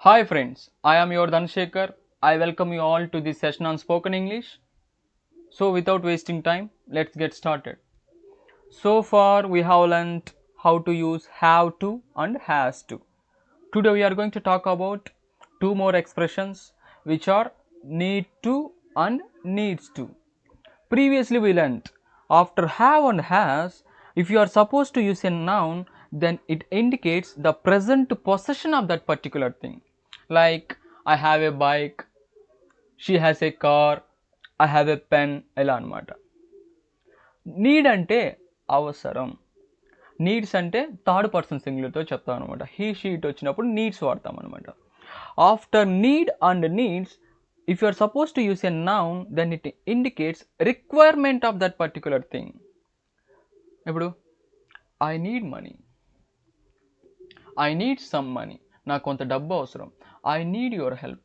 Hi friends, I am your Dhanshekar. I welcome you all to this session on spoken English. So without wasting time, let's get started. So far we have learnt how to use have to and has to. Today we are going to talk about two more expressions which are need to and needs to. Previously we learnt after have and has, if you are supposed to use a noun, then it indicates the present possession of that particular thing. Like I have a bike, she has a car, I have a pen, ఇలా అనమాట. Need అంటే అవసరం. Needs అంటే third person సింగులర్తో చెప్తాం అనమాట. He she it వచ్చినప్పుడు needs వాడతాం అనమాట. After need and needs, if you are supposed to use a noun, then it indicates requirement of that particular thing. ఇప్పుడు I need money, I need some money, నాకు కొంత డబ్బు అవసరం. I need your help,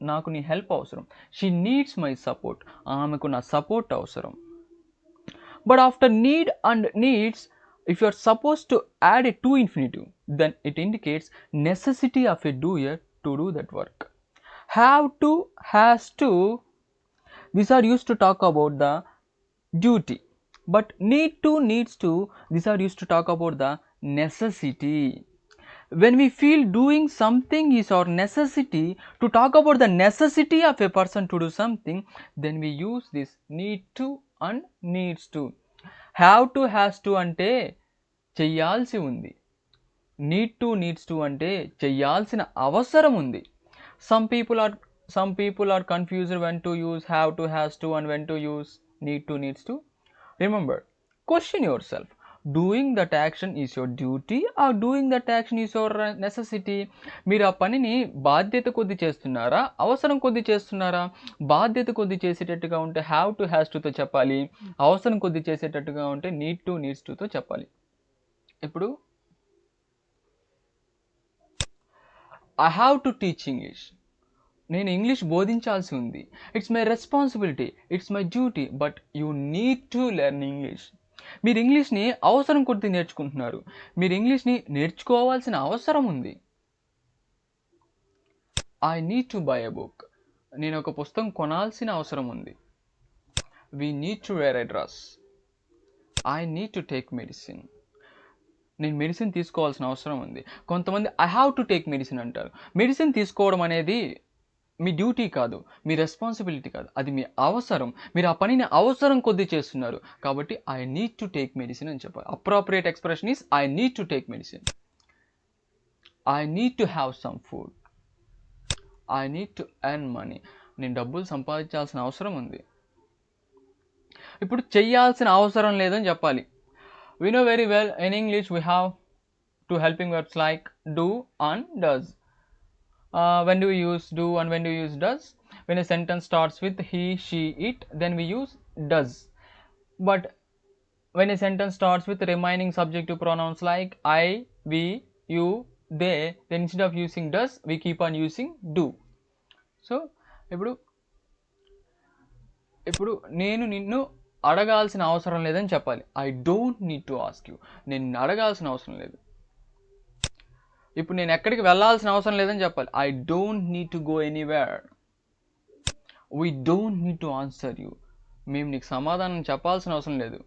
నాకు నీ help అవసరం. She needs my support, ఆమెకు నా సపోర్ట్ అవసరం. But after need and needs, if you are supposed to add a to infinitive, then it indicates necessity of a doer to do that work. Have to, has to, these are used to talk about the duty, but need to, needs to, these are used to talk about the necessity. When we feel doing something is our necessity, to talk about the necessity of a person to do something, then we use this need to and needs to. Have to, has to అంటే చెయ్యాల్సి ఉంది. Need to, needs to అంటే చెయ్యాల్సిన అవసరం ఉంది. Some people are confused when to use have to, has to and when to use need to, needs to. Remember, question yourself. Doing that action is your duty or doing that action is your necessity? మీరు ఆ పనిని బాధ్యత కొద్ది చేస్తున్నారా, అవసరం కొద్ది చేస్తున్నారా? బాధ్యత కొద్ది చేసేటట్టుగా ఉంటే హ్యావ్ టు, హ్యాస్ టుతో చెప్పాలి. అవసరం కొద్ది చేసేటట్టుగా ఉంటే నీడ్ టు, నీడ్స్ టుతో చెప్పాలి. ఇప్పుడు I have to teach English, నేను ఇంగ్లీష్ బోధించాల్సి ఉంది. It's my responsibility, it's my duty, but you need to learn English. మీరు ఇంగ్లీష్ని అవసరం కొద్ది నేర్చుకుంటున్నారు, మీరు ఇంగ్లీష్ని నేర్చుకోవాల్సిన అవసరం ఉంది. I need to buy a book, నేను ఒక పుస్తకం కొనాల్సిన అవసరం ఉంది. We need to wear a dress. I need to take medicine, నేను మెడిసిన్ తీసుకోవాల్సిన అవసరం ఉంది. కొంతమంది I have to take medicine అంటారు. మెడిసిన్ తీసుకోవడం అనేది మీ డ్యూటీ కాదు, మీ రెస్పాన్సిబిలిటీ కాదు, అది మీ అవసరం. మీరు ఆ పనిని అవసరం కొద్ది చేస్తున్నారు కాబట్టి I need to take medicine అని చెప్పాలి. Appropriate expression is I need to take medicine. I need to have some food. I need to earn money, నేను డబ్బులు సంపాదించాల్సిన అవసరం ఉంది. ఇప్పుడు చెయ్యాల్సిన అవసరం లేదని చెప్పాలి. We know very well in English we have two helping verbs like do and does. When do we use do and when do we use does? When a sentence starts with he, she, it, then we use does. But when a sentence starts with remaining subjective pronouns like I, we, you, they, then instead of using does we keep on using do. So ఇప్పుడు నేను నిన్ను అడగాల్సిన అవసరం లేదని చెప్పాలి. I don't need to ask you, నేను అడగాల్సిన అవసరం లేదు. ఇప్పుడు నేను ఎక్కడికి వెళ్ళాల్సిన అవసరం లేదని చెప్పాలి. I don't need to go anywhere. We don't need to answer you, మేము నీకు సమాధానం చెప్పాల్సిన అవసరం లేదు.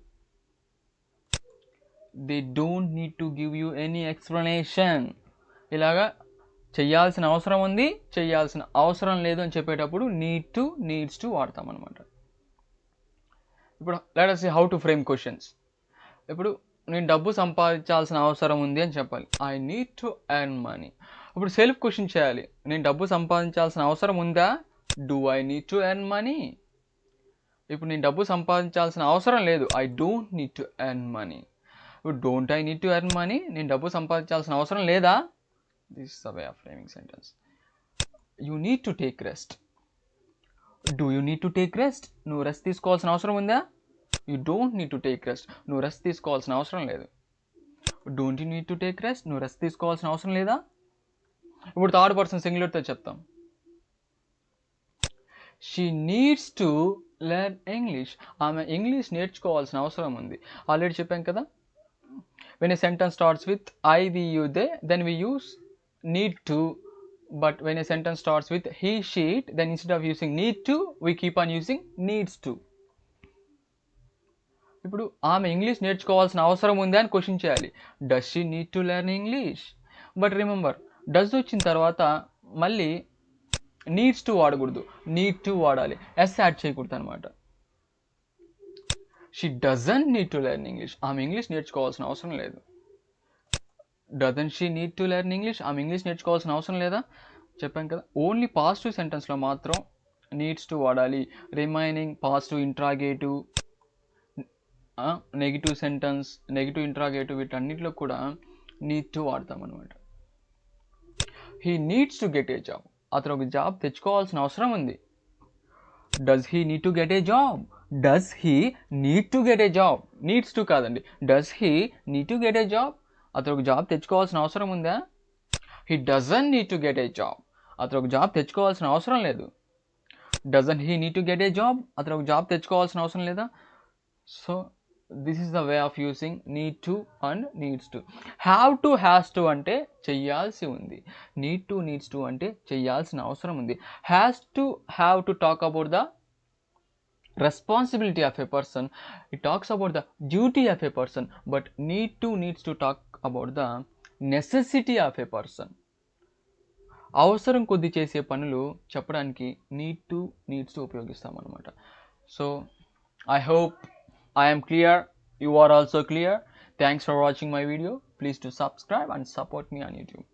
They don't need to give you any explanation. ఇలాగా చెయ్యాల్సిన అవసరం ఉంది, చెయ్యాల్సిన అవసరం లేదు అని చెప్పేటప్పుడు నీడ్ టు, నీడ్స్ టు వాడతాం అనమాట. ఇప్పుడు let us see how to frame questions. ఇప్పుడు నేను డబ్బు సంపాదించాల్సిన అవసరం ఉంది అని చెప్పాలి. I need to earn money. ఇప్పుడు సెల్ఫ్ క్వశ్చన్ చేయాలి. నేను డబ్బు సంపాదించాల్సిన అవసరం ఉందా? Do I need to earn money? ఇప్పుడు నేను డబ్బు సంపాదించాల్సిన అవసరం లేదు. I don't need to earn money. ఇప్పుడు don't I need to earn money, నేను డబ్బు సంపాదించాల్సిన అవసరం లేదా? This is the way of framing sentence. You need to take rest. Do you need to take rest, నువ్వు రెస్ట్ తీసుకోవాల్సిన అవసరం ఉందా? You don't need to take rest, నువ్వు రెస్ట్ తీసుకోవాల్సిన అవసరం లేదు. Don't you need to take rest, నువ్వు rest తీసుకోవాల్సిన అవసరం లేదా? ఇప్పుడు థర్డ్ పర్సన్ సింగులర్తో చెప్తాం. She needs to learn English, ఆమె ఇంగ్లీష్ నేర్చుకోవాల్సిన అవసరం ఉంది. ఆల్రెడీ చెప్పాం కదా, when a sentence starts with I, we, you, they, then we use need to, but when a sentence starts with he, she, it, then instead of using need to, we keep on using needs to. ఇప్పుడు ఆమె English నేర్చుకోవాల్సిన అవసరం ఉంది అని question చేయాలి. Does she need to learn English? But remember, does వచ్చిన తర్వాత మళ్ళీ నీడ్స్ టు వాడకూడదు, నీడ్ టు వాడాలి, ఎస్ యాడ్ చేయకూడదు అనమాట. She doesn't need to learn English, ఆమె ఇంగ్లీష్ నేర్చుకోవాల్సిన అవసరం లేదు. Doesn't she need to learn English, ఆమె ఇంగ్లీష్ నేర్చుకోవాల్సిన అవసరం లేదా? చెప్పాం కదా, ఓన్లీ పాజిటివ్ సెంటెన్స్లో మాత్రం నీడ్స్ టు వాడాలి. Remaining positive, interrogative, negative sentence, negative interrogative, వీటన్నిటిలో కూడా నీడ్ టు వాడతాం అనమాట. He needs to get a job, అతను ఒక జాబ్ తెచ్చుకోవాల్సిన అవసరం ఉంది. Does he need to get a job? Does he need to get a job, needs to కాదండి. Does he need to get a job, అతను ఒక జాబ్ తెచ్చుకోవాల్సిన అవసరం ఉందా? He doesn't need to get a job, అతను ఒక job తెచ్చుకోవాల్సిన అవసరం లేదు. Doesn't he need to get a job, అతను ఒక జాబ్ తెచ్చుకోవాల్సిన అవసరం లేదా? So this is the way of using need to and needs to. Have to, has to అంటే చెయ్యాల్సి ఉంది. నీడ్ టు, నీడ్స్ టు అంటే చెయ్యాల్సిన అవసరం ఉంది. Has to, have to talk about the responsibility of a person, it talks about the duty of a person, but need to, needs to talk about the necessity of a person. అవసరం కొద్ది చేసే పనులు చెప్పడానికి need to, needs to ఉపయోగిస్తాం అనమాట. So I hope I am clear, you are also clear. Thanks for watching my video. Please do subscribe and support me on YouTube.